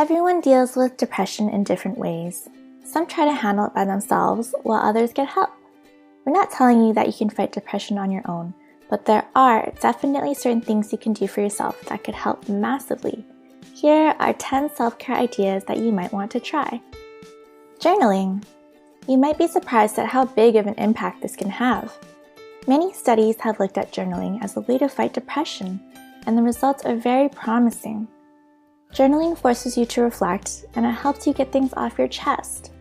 Everyone deals with depression in different ways. Some try to handle it by themselves, while others get help. We're not telling you that you can fight depression on your own, but there are definitely certain things you can do for yourself that could help massively. Here are 10 self-care ideas that you might want to try. Journaling. You might be surprised at how big of an impact this can have. Many studies have looked at journaling as a way to fight depression, and the results are very promising. Journaling forces you to reflect, and it helps you get things off your chest,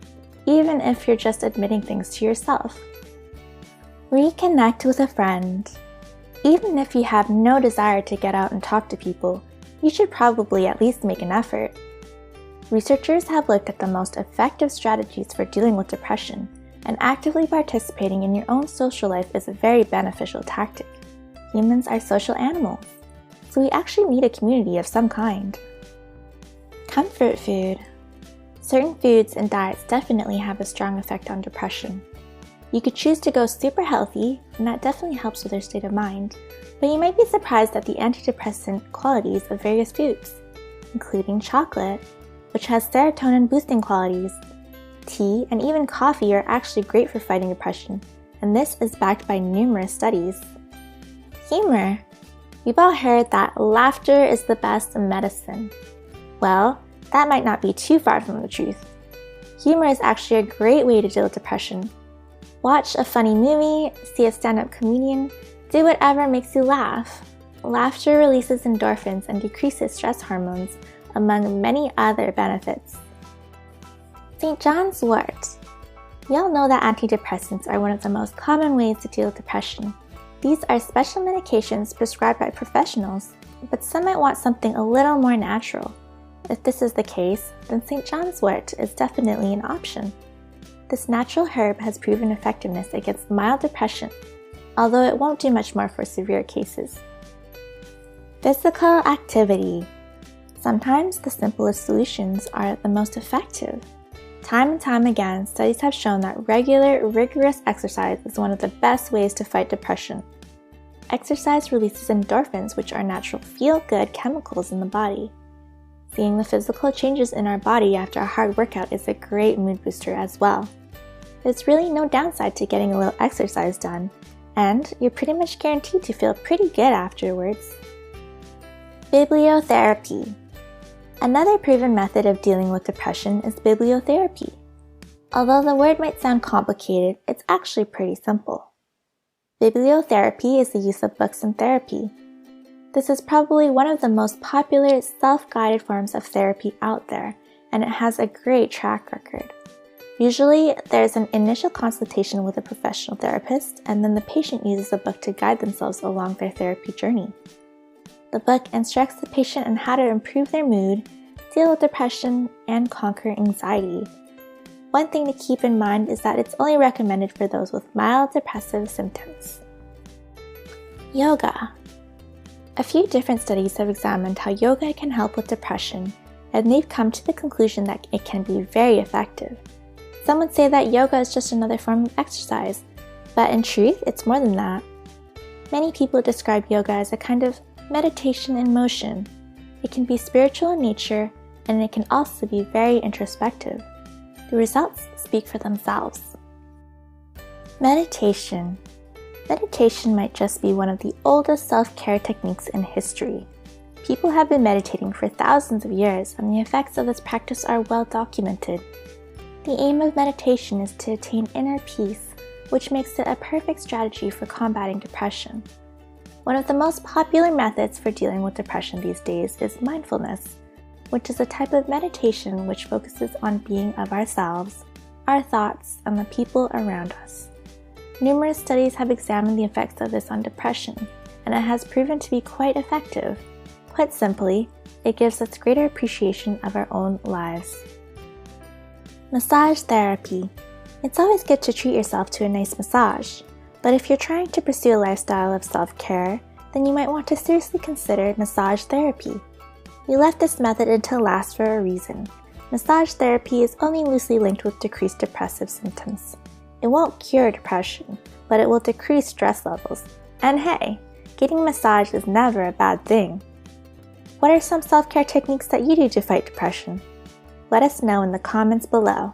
even if you're just admitting things to yourself. Reconnect with a friend. Even if you have no desire to get out and talk to people, you should probably at least make an effort. Researchers have looked at the most effective strategies for dealing with depression, and actively participating in your own social life is a very beneficial tactic. Humans are social animals, so we actually need a community of some kind. Comfort food. Certain foods and diets definitely have a strong effect on depression. You could choose to go super healthy, and that definitely helps with your state of mind, but you might be surprised at the antidepressant qualities of various foods, including chocolate, which has serotonin-boosting qualities. Tea and even coffee are actually great for fighting depression, and this is backed by numerous studies. Humor. We've all heard that laughter is the best medicine. Well, that might not be too far from the truth. Humor is actually a great way to deal with depression. Watch a funny movie, see a stand-up comedian, do whatever makes you laugh. Laughter releases endorphins and decreases stress hormones, among many other benefits. St. John's wort. We all know that antidepressants are one of the most common ways to deal with depression. These are special medications prescribed by professionals, but some might want something a little more natural. If this is the case, then St. John's wort is definitely an option. This natural herb has proven effectiveness against mild depression, although it won't do much more for severe cases. Physical activity. Sometimes the simplest solutions are the most effective. Time and time again, studies have shown that regular, rigorous exercise is one of the best ways to fight depression. Exercise releases endorphins, which are natural feel-good chemicals in the body. Seeing the physical changes in our body after a hard workout is a great mood booster as well. There's really no downside to getting a little exercise done, and you're pretty much guaranteed to feel pretty good afterwards. Bibliotherapy. Another proven method of dealing with depression is bibliotherapy. Although the word might sound complicated, it's actually pretty simple. Bibliotherapy is the use of books in therapy. This is probably one of the most popular self-guided forms of therapy out there, and it has a great track record. Usually, there's an initial consultation with a professional therapist, and then the patient uses a book to guide themselves along their therapy journey. The book instructs the patient on how to improve their mood, deal with depression, and conquer anxiety. One thing to keep in mind is that it's only recommended for those with mild depressive symptoms. Yoga. A few different studies have examined how yoga can help with depression, and they've come to the conclusion that it can be very effective. Some would say that yoga is just another form of exercise, but in truth, it's more than that. Many people describe yoga as a kind of meditation in motion. It can be spiritual in nature, and it can also be very introspective. The results speak for themselves. Meditation. Meditation might just be one of the oldest self-care techniques in history. People have been meditating for thousands of years, and the effects of this practice are well documented. The aim of meditation is to attain inner peace, which makes it a perfect strategy for combating depression. One of the most popular methods for dealing with depression these days is mindfulness, which is a type of meditation which focuses on being of ourselves, our thoughts, and the people around us. Numerous studies have examined the effects of this on depression, and it has proven to be quite effective. Quite simply, it gives us greater appreciation of our own lives. Massage therapy. It's always good to treat yourself to a nice massage, but if you're trying to pursue a lifestyle of self-care, then you might want to seriously consider massage therapy. We left this method until last for a reason. Massage therapy is only loosely linked with decreased depressive symptoms. It won't cure depression, but it will decrease stress levels. And hey, getting a massage is never a bad thing. What are some self-care techniques that you do to fight depression? let us know in the comments below.